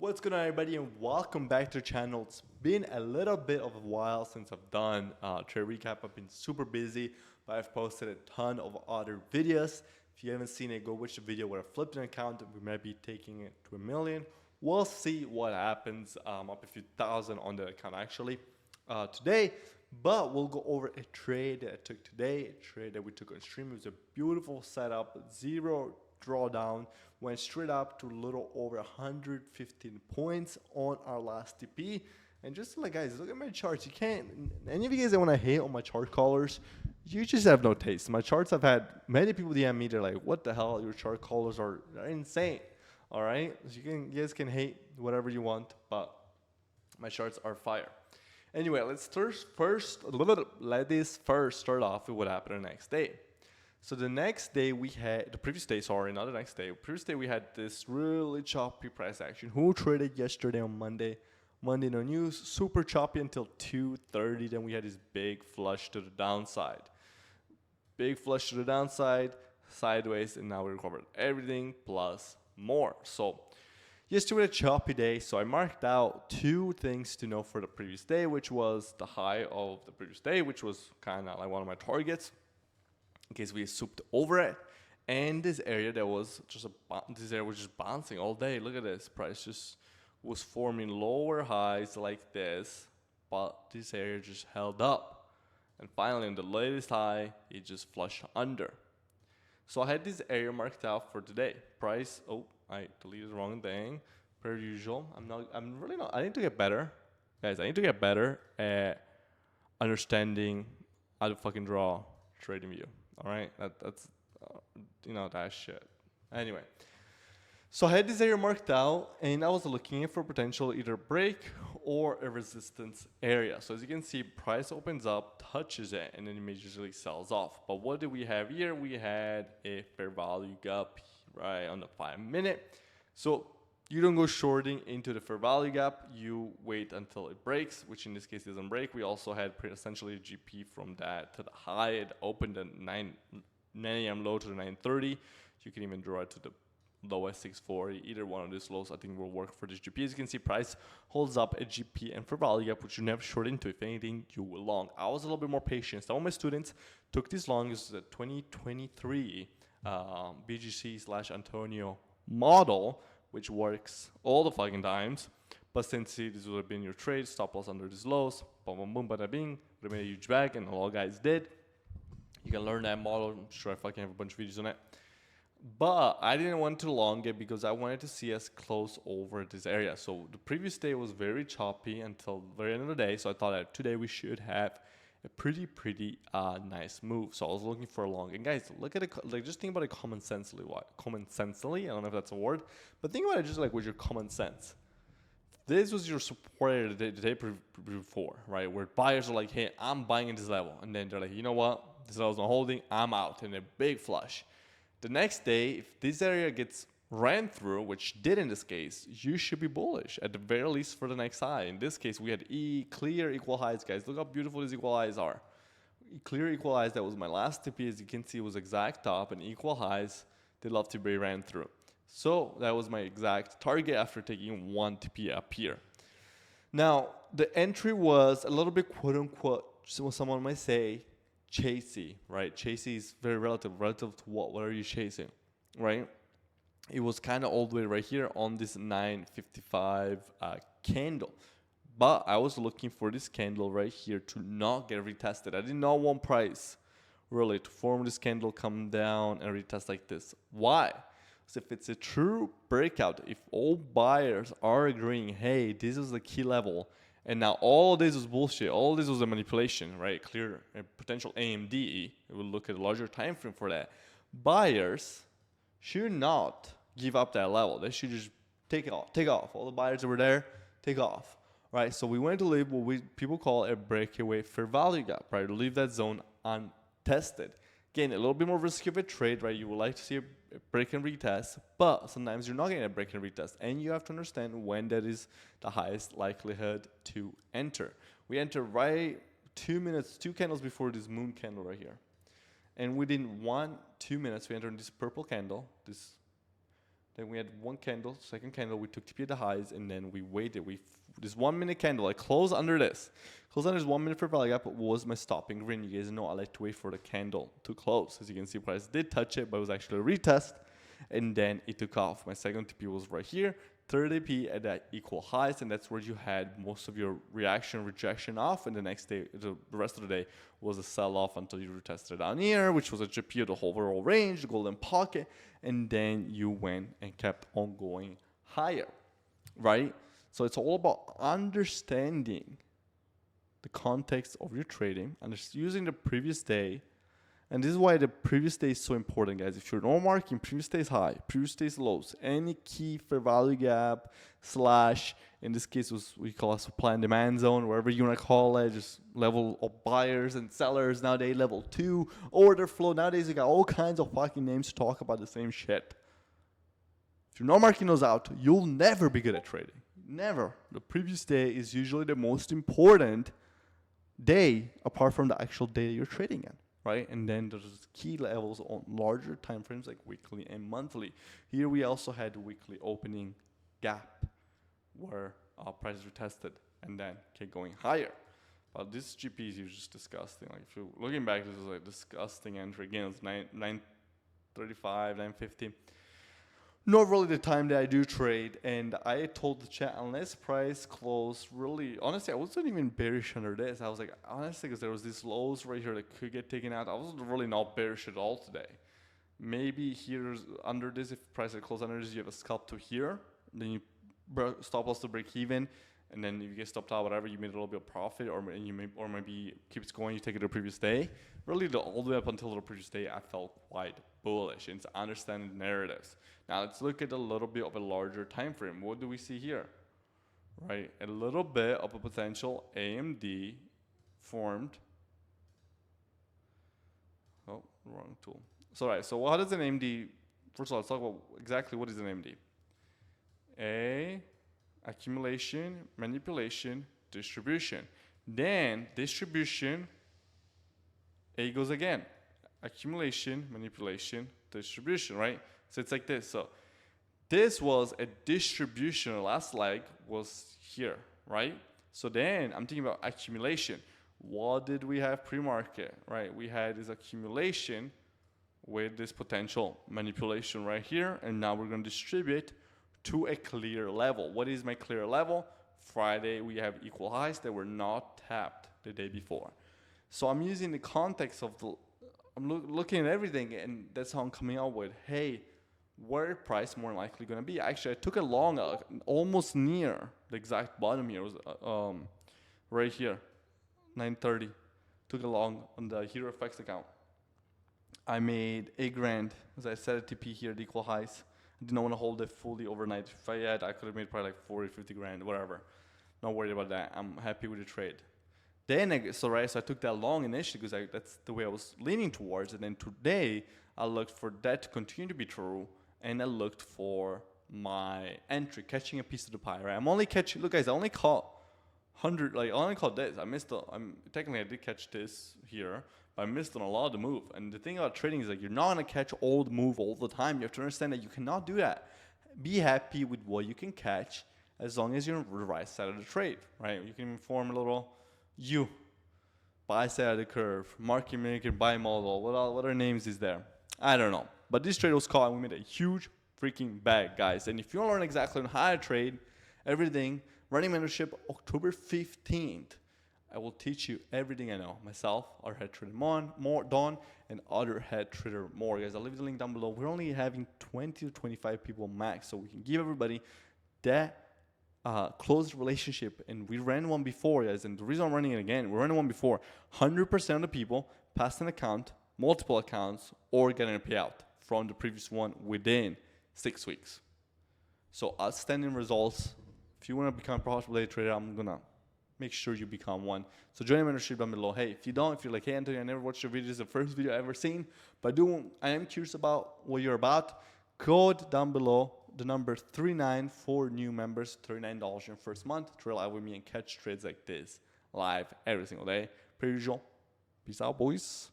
What's going on, everybody, and welcome back to the channel. It's been a little bit of a while since I've done trade recap. I've been super busy, but I've posted a ton of other videos. If you haven't seen it, go watch the video where I flipped an account. We might be taking it to 1 million. We'll see what happens. Up a few thousand on the account actually today, but we'll go over a trade that I took today, a trade that we took on stream. It was a beautiful setup, zero drawdown, went straight up to a little over 115 points on our last TP. And just like, guys, look at my charts. You can't, any of you guys that want to hate on my chart colors, you just have no taste. My charts, I've had many people DM me, they're like, what the hell, your chart colors are insane. All right, so you guys can hate whatever you want, but my charts are fire. Anyway, let's let this first start off with what happened the next day. So the next day we had, the previous day, sorry, not the next day. Previous day we had this really choppy price action. Who traded yesterday on Monday? Monday no news, super choppy until 2:30. Then we had this big flush to the downside. Big flush to the downside, sideways, and now we recovered everything plus more. So yesterday was a choppy day, so I marked out two things to know for the previous day, which was the high of the previous day, which was kind of like one of my targets, in case we souped over it, and this area that was just bouncing all day. Look at this, price just was forming lower highs like this, but this area just held up, and finally on the latest high it just flushed under. So I had this area marked out for today. Price, oh, I deleted the wrong thing, per usual. I need to get better, guys. I need to get better at understanding how to fucking draw trading view. All right, that's that shit. Anyway, so I had this area marked out, and I was looking for potential either break or a resistance area. So as you can see, price opens up, touches it, and then immediately sells off. But what did we have here? We had a fair value gap right on the 5-minute. So you don't go shorting into the fair value gap. You wait until it breaks, which in this case doesn't break. We also had essentially a GP from that to the high. It opened at 9 a.m. low to the 9:30. You can even draw it to the low at 640. Either one of these lows I think will work for this GP. As you can see, price holds up a GP and fair value gap, which you never short into. If anything, you will long. I was a little bit more patient. Some of my students took this long. This is a 2023 BGC/Antonio model, which works all the fucking times. But since this would have been your trade, stop loss under these lows, boom, boom, boom, bada bing, would have made a huge bag, and a lot of guys did. You can learn that model. I'm sure I fucking have a bunch of videos on it. But I didn't want to long it because I wanted to see us close over this area. So the previous day was very choppy until the very end of the day. So I thought that today we should have a pretty nice move. So I was looking for a long. And guys, look at it. Like, just think about it common sensely. I don't know if that's a word, but think about it just like with your common sense. This was your support area the day before, right? Where buyers are like, hey, I'm buying at this level. And then they're like, you know what? This level's not holding. I'm out. And a big flush. The next day, if this area gets ran through, which did in this case, you should be bullish at the very least for the next high. In this case, we had clear equal highs, guys. Look how beautiful these equal highs are. Clear equal highs, that was my last TP. As you can see, it was exact top, and equal highs, they love to be ran through. So that was my exact target after taking one TP up here. Now, the entry was a little bit quote unquote, someone might say, chasey, right? Chasey is very relative to what are you chasing, right? It was kind of all the way right here on this 955 candle, but I was looking for this candle right here to not get retested. I did not want price really to form this candle, come down and retest like this. Why? So if it's a true breakout, if all buyers are agreeing, hey, this is the key level, and now all this was bullshit, all this was a manipulation, right? Clear potential AMD, we'll look at a larger time frame for that. Buyers should not give up that level. They should just take off. All the buyers that were there, take off, right? So we went to leave what people call a breakaway fair value gap, right? Leave that zone untested. Again, a little bit more risky of a trade, right? You would like to see a break and retest, but sometimes you're not getting a break and retest, and you have to understand when that is the highest likelihood to enter. We enter right 2 candles before this moon candle right here. And within 2 minutes, we enter this purple candle, this Then we had one candle, second candle, we took TP at the highs, and then we waited. This 1 minute candle, I closed under this. Close under this 1 minute for value gap was my stopping green. You guys know I like to wait for the candle to close. As you can see, price did touch it, but it was actually a retest. And then it took off. My second TP was right here. Third TP at that equal highs, and that's where you had most of your rejection off. And the next day, the rest of the day was a sell-off until you retested down here, which was a GP of the overall range, the golden pocket. And then you went and kept on going higher, right? So it's all about understanding the context of your trading and just using the previous day. And this is why the previous day is so important, guys. If you're normal marking, previous day is high, previous day is lows. Any key fair value gap / in this case was we call a supply and demand zone, wherever you want to call it, just level of buyers and sellers. Nowadays, level 2, order flow. Nowadays, you got all kinds of fucking names to talk about the same shit. If you're not marking those out, you'll never be good at trading. Never. The previous day is usually the most important day apart from the actual day that you're trading in, right? And then there's key levels on larger time frames like weekly and monthly. Here we also had weekly opening gap where our prices were tested and then kept going higher. But this GP is just disgusting. Like if you're looking back, this is like disgusting entry. Again, it's 9:35, 9:50. Not really the time that I do trade, and I told the chat, unless price close really, honestly, I wasn't even bearish under this. I was like, honestly, because there was these lows right here that could get taken out. I was really not bearish at all today. Maybe here's under this, if price had closed under this, you have a scalp to here, then you stop loss to break even, and then if you get stopped out, whatever, you made a little bit of profit, or maybe keeps going, you take it to the previous day. Really, all the way up until the previous day, I felt quite bullish and to understand the narratives. Now let's look at a little bit of a larger time frame. What do we see here? Right, a little bit of a potential AMD formed. Oh, wrong tool. So right, so what is an AMD? First of all, let's talk about exactly what is an AMD. Accumulation, manipulation, distribution. Then distribution, A goes again. Accumulation, manipulation, distribution, right? So it's like this. So this was a distribution. The last leg was here, right? So then I'm thinking about accumulation. What did we have pre-market, right? We had this accumulation with this potential manipulation right here. And now we're going to distribute to a clear level. What is my clear level? Friday, we have equal highs that were not tapped the day before. So I'm using the context of I'm looking at everything, and that's how I'm coming out with, hey, where price more likely going to be? Actually, I took a long, almost near the exact bottom here. It was right here, 9:30. Took a long on the Hero FX account. I made $8,000 as I set a TP here at equal highs. I didn't want to hold it fully overnight. If I had, I could have made probably like 40, 50 grand, whatever. Not worried about that. I'm happy with the trade. Then, so I took that long initially because that's the way I was leaning towards. And then today, I looked for that to continue to be true. And I looked for my entry, catching a piece of the pie, right? I'm only catching, look guys, I only caught 100, I only caught this. Technically I did catch this here, but I missed on a lot of the move. And the thing about trading is you're not going to catch all the move all the time. You have to understand that you cannot do that. Be happy with what you can catch as long as you're on the right side of the trade, right? You can form a little buy side of the curve, market maker, buy model, what other names is there? I don't know. But this trade was caught and we made a huge freaking bag, guys. And if you want to learn exactly on how to trade everything, running mentorship October 15th, I will teach you everything I know. Myself, our head trader Don, and other head trader more. Guys, I'll leave the link down below. We're only having 20 to 25 people max, so we can give everybody that close relationship. And we ran one before, guys, and the reason I'm running it again, we ran one before. 100% of the people passed an account, multiple accounts, or getting a payout from the previous one within 6 weeks. So outstanding results. If you want to become a profitable day trader, I'm gonna make sure you become one. So join the mentorship down below. Hey, if you're like, hey Anthony, I never watched your videos, it's the first video I've ever seen, but I am curious about what you're about. Code down below, the number 39 for new members, $39 in your first month to rely with me and catch trades like this live every single day. Per usual. Peace out, boys.